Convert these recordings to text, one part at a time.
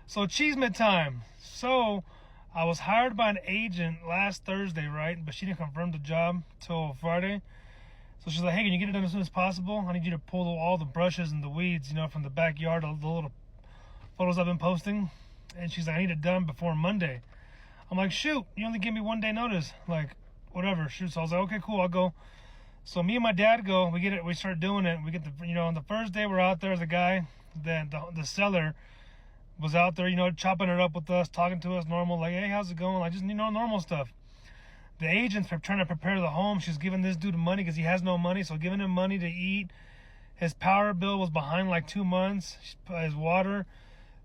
So achievement time. So I was hired by an agent last Thursday, right? But she didn't confirm the job till Friday. So she's like, hey, can you get it done as soon as possible? I need you to pull all the brushes and the weeds, from the backyard, the little photos I've been posting. And she's like, I need it done before Monday. I'm like, shoot, you only give me 1 day notice. Like, whatever, shoot. So I was like, okay, cool, I'll go. So me and my dad go, we start doing it. We get on the first day we're out there, the guy, the seller was out there, chopping it up with us, talking to us normal, like, hey, how's it going? Like, just, normal stuff. The agent's trying to prepare the home. She's giving this dude money because he has no money, so giving him money to eat. His power bill was behind like 2 months. His water.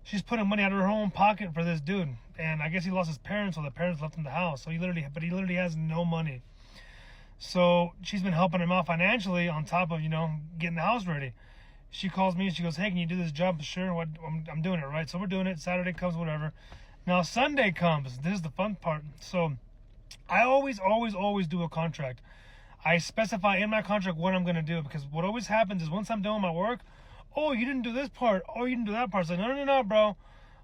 She's putting money out of her own pocket for this dude. And I guess he lost his parents, so the parents left him the house. So he literally has no money. So she's been helping him out financially on top of, getting the house ready. She calls me and she goes, hey, can you do this job? Sure, I'm doing it, right? So we're doing it. Saturday comes, whatever. Now Sunday comes. This is the fun part. So I always do a contract. I specify in my contract what I'm going to do, because what always happens is once I'm doing my work, oh, you didn't do this part. Oh, you didn't do that part. So no, bro.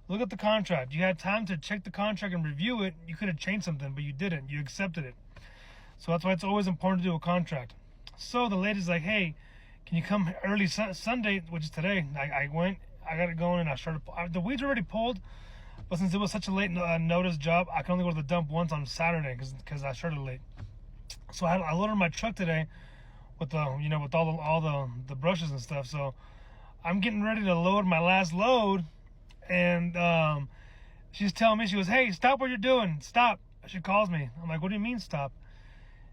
Look at the contract. You had time to check the contract and review it. You could have changed something, but you didn't. You accepted it. So that's why it's always important to do a contract. So the lady's like, hey, can you come early Sunday, which is today? I went, I got it going, and I started. The weeds were already pulled, but since it was such a late notice job, I can only go to the dump once on Saturday because I started late. So I loaded my truck today with with all the brushes and stuff. So I'm getting ready to load my last load, and she's telling me, she goes, hey, stop what you're doing, stop. She calls me. I'm like, what do you mean stop?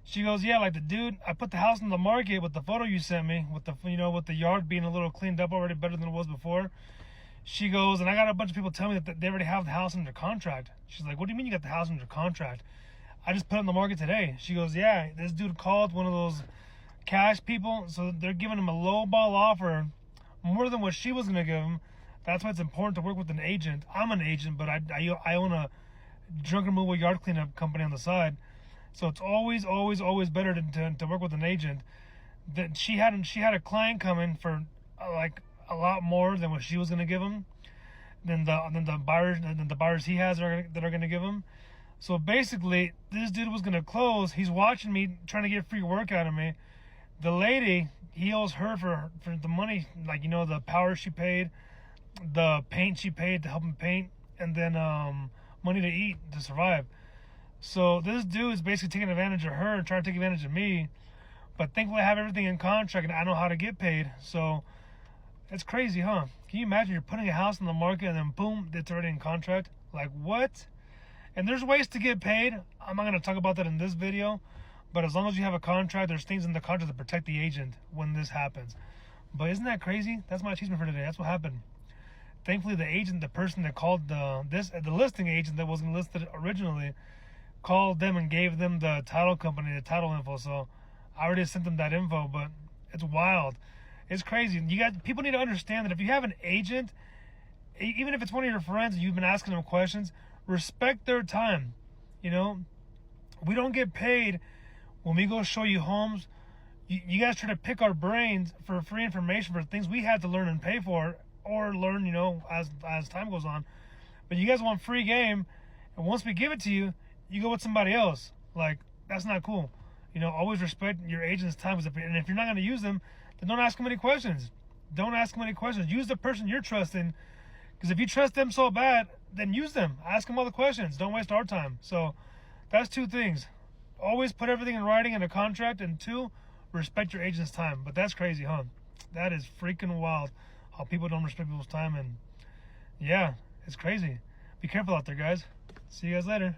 She goes, yeah, like the dude, I put the house on the market with the photo you sent me, with the yard being a little cleaned up already, better than it was before. She goes, and I got a bunch of people telling me that they already have the house under contract. She's like, what do you mean you got the house under contract? I just put it on the market today. She goes, yeah, this dude called one of those cash people, so they're giving him a low ball offer, more than what she was going to give him. That's why it's important to work with an agent. I'm an agent, but I own a junk removal yard cleanup company on the side. So it's always better to work with an agent. That she had a client coming for like a lot more than what she was going to give him, than the buyers he has that are going to give him. So basically, this dude was going to close. He's watching me trying to get free work out of me. The lady, he owes her for the money, like the power she paid, the paint she paid to help him paint, and then money to eat to survive. So this dude is basically taking advantage of her and trying to take advantage of me. But thankfully I have everything in contract and I know how to get paid. So it's crazy, huh? Can you imagine you're putting a house on the market and then boom, it's already in contract? Like, what? And there's ways to get paid. I'm not going to talk about that in this video. But as long as you have a contract, there's things in the contract that protect the agent when this happens. But isn't that crazy? That's my achievement for today. That's what happened. Thankfully, the agent, the person that called the listing agent that wasn't listed originally, called them and gave them the title company, the title info. So I already sent them that info, but it's wild. It's crazy. People need to understand that if you have an agent, even if it's one of your friends and you've been asking them questions, respect their time. We don't get paid when we go show you homes. You guys try to pick our brains for free information for things we had to learn and pay for, or learn, as time goes on. But you guys want free game, and once we give it to you, you go with somebody else. Like, that's not cool. Always respect your agent's time. And if you're not going to use them, then don't ask them any questions. Don't ask them any questions. Use the person you're trusting. Because if you trust them so bad, then use them. Ask them all the questions. Don't waste our time. So that's 2 things. Always put everything in writing in a contract. And 2, respect your agent's time. But that's crazy, huh? That is freaking wild how people don't respect people's time. And yeah, it's crazy. Be careful out there, guys. See you guys later.